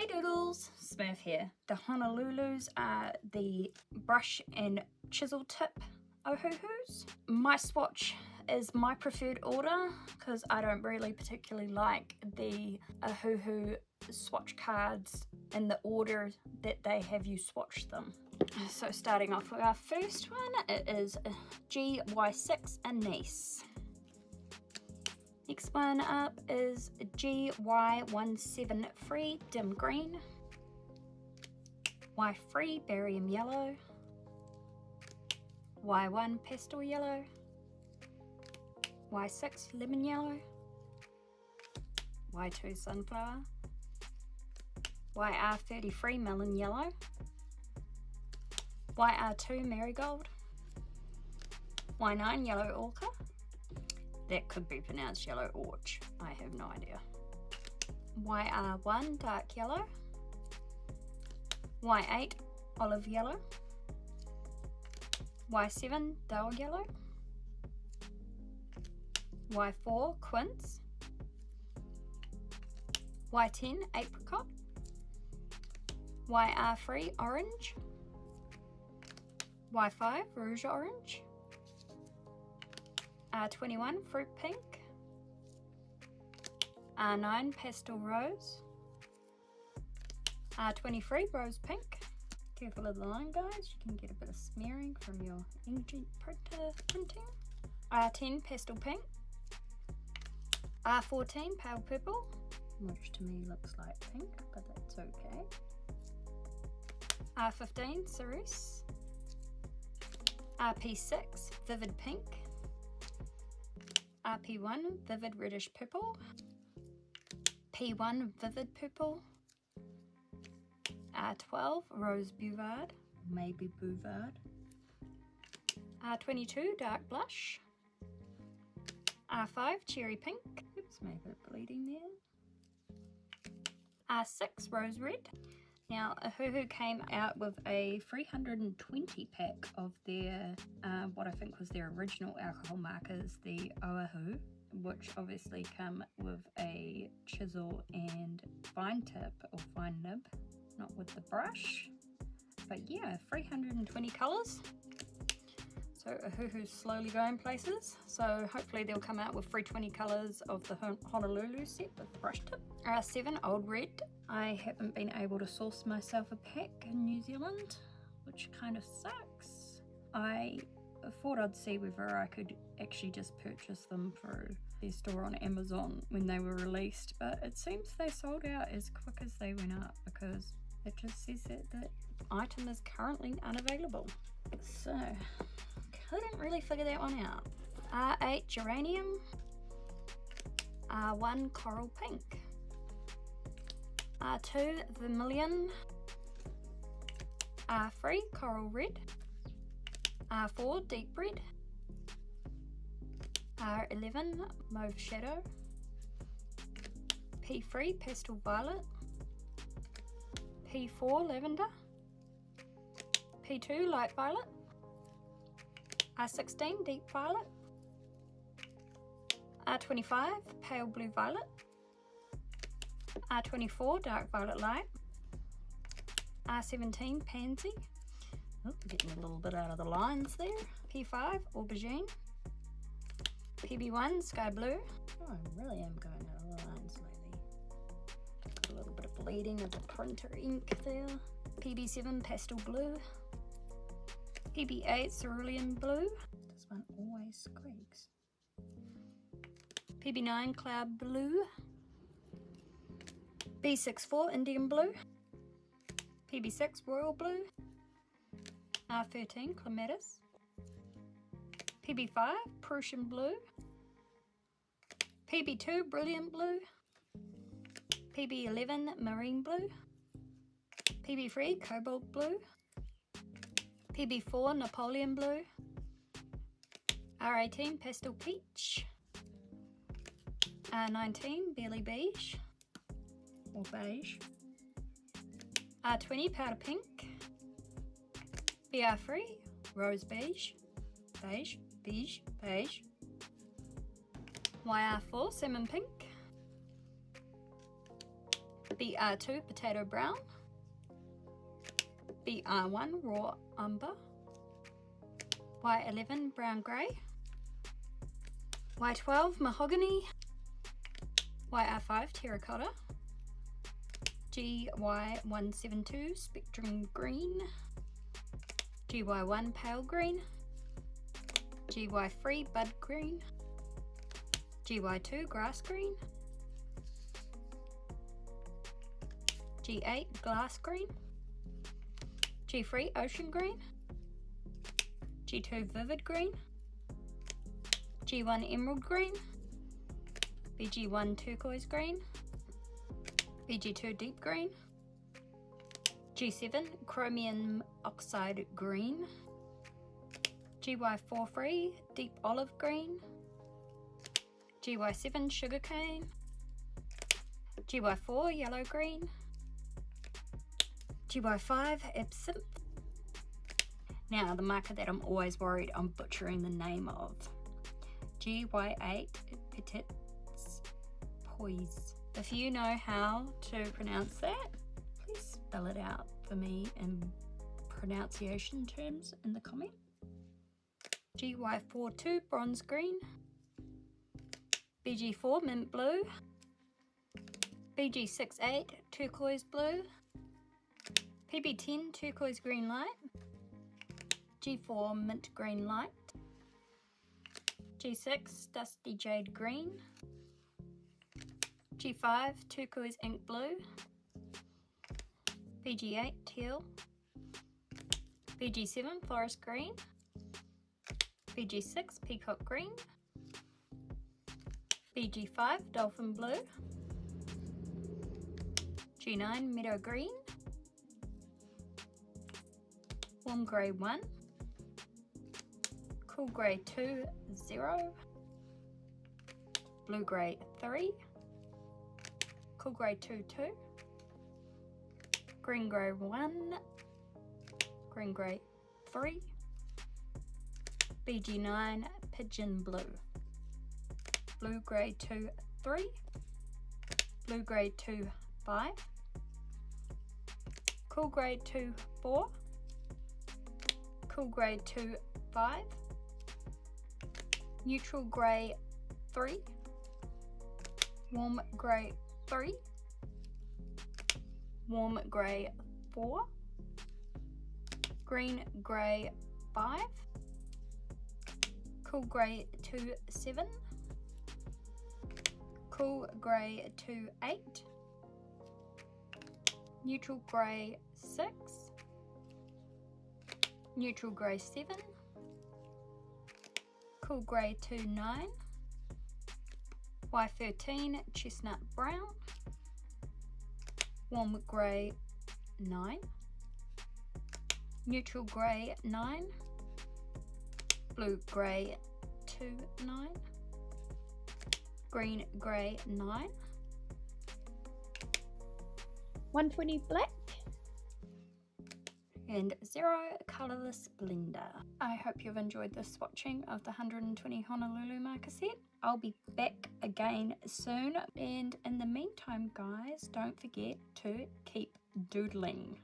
Hey Doodles, Smurf here. The Honolulus are the brush and chisel tip Ohuhus. My swatch is my preferred order because I don't really particularly like the Ohuhu swatch cards in the order that they have you swatch them. So starting off with our first one, it is GY6 Anise. Next one up is GY173 Dim Green, Y3 Barium Yellow, Y1 Pastel Yellow, Y6 Lemon Yellow, Y2 Sunflower, YR33 Melon Yellow, YR2 Marigold, Y9 Yellow Ochre. That could be pronounced yellow orch, I have no idea. YR1 Dark Yellow, Y8 Olive Yellow, Y7 Dull Yellow, Y4 Quince, Y10 Apricot, YR3 Orange, Y5 Rouge Orange, R21 Fruit Pink, R9 Pastel Rose, R23 Rose Pink. Careful of the line, guys, you can get a bit of smearing from your inkjet printing. R10 Pastel Pink, R14 Pale Purple, which to me looks like pink, but that's okay. R15 Cerise, RP6 Vivid Pink, RP1 Vivid Reddish Purple, P1 Vivid Purple, R12 Rose Bouvard, maybe Bouvard, R22 Dark Blush, R5 Cherry Pink, oops, maybe a bit bleeding there, R6 Rose Red. Now, Ohuhu came out with a 320 pack of their, what I think was their original alcohol markers, the Ohuhu, which obviously come with a chisel and fine tip or fine nib, not with the brush. But yeah, 320 colours. So Ohuhu's slowly going places. So hopefully they'll come out with 320 colours of the Honolulu set with the brush tip. R7 Old Red. I haven't been able to source myself a pack in New Zealand, which kind of sucks. I thought I'd see whether I could actually just purchase them through their store on Amazon when they were released, but it seems they sold out as quick as they went up because it just says that the item is currently unavailable. So, couldn't really figure that one out. R8 Geranium, R1 Coral Pink, R2 Vermilion, R3 Coral Red, R4 Deep Red, R11 Mauve Shadow, P3 Pastel Violet, P4 Lavender, P2 Light Violet, R16 Deep Violet, R25 Pale Blue Violet, R24 Dark Violet Light, R17 Pansy, oh, getting a little bit out of the lines there, P5 Aubergine, PB1 Sky Blue, oh, I really am going out of the lines lately, got a little bit of bleeding of the printer ink there, PB7 Pastel Blue, PB8 Cerulean Blue, this one always squeaks, PB9 Cloud Blue, B64 Indian Blue, PB6 Royal Blue, R13 Clematis, PB5 Prussian Blue, PB2 Brilliant Blue, PB11 Marine Blue, PB3 Cobalt Blue, PB4 Napoleon Blue, R18 Pastel Peach, R19 Barely Beige, or Beige, R20 Powder Pink, BR3 Rose Beige, Beige, Beige, Beige, YR4 Salmon Pink, BR2 potato brown, BR1 raw umber, Y11 brown grey, Y12 mahogany, YR5 terracotta, GY172 spectrum green, GY1 pale green, GY3 bud green, GY2 grass green, G8 glass green, G3 ocean green, G2 vivid green, G1 emerald green, BG1 turquoise green, BG2 deep green, G7 chromium oxide green, GY43 deep olive green, GY7 sugarcane, GY4 yellow green, GY5 absinthe. Now the marker that I'm always worried I'm butchering the name of, GY8 petits poise. If you know how to pronounce that, please spell it out for me in pronunciation terms in the comment. GY42 bronze green, BG4 mint blue, BG68 turquoise blue, PB10 turquoise green light, G4 mint green light, G6 dusty jade green, G5 turquoise ink blue, BG8 teal, BG7 forest green, BG6 peacock green, BG5 dolphin blue, G9 meadow green, warm grey 1, cool grey 2 0, blue grey 3, cool grey 2 2, green grey 1, green grey 3, BG9 pigeon blue, blue grey 2 3, blue grey 2 5, cool grey 2 4, cool grey 2 5, neutral grey 3, warm grey 3, warm grey 4, green grey 5, cool grey 2 7, cool grey 2 8, neutral grey 6, neutral grey 7, cool grey 2 9, Y13 chestnut brown, warm grey 9, neutral grey 9, blue grey 2 9, green grey 9, 120 black, and 0 colourless blender. I hope you've enjoyed this swatching of the 120 Honolulu marker set. I'll be back again soon, and in the meantime guys, don't forget to keep doodling.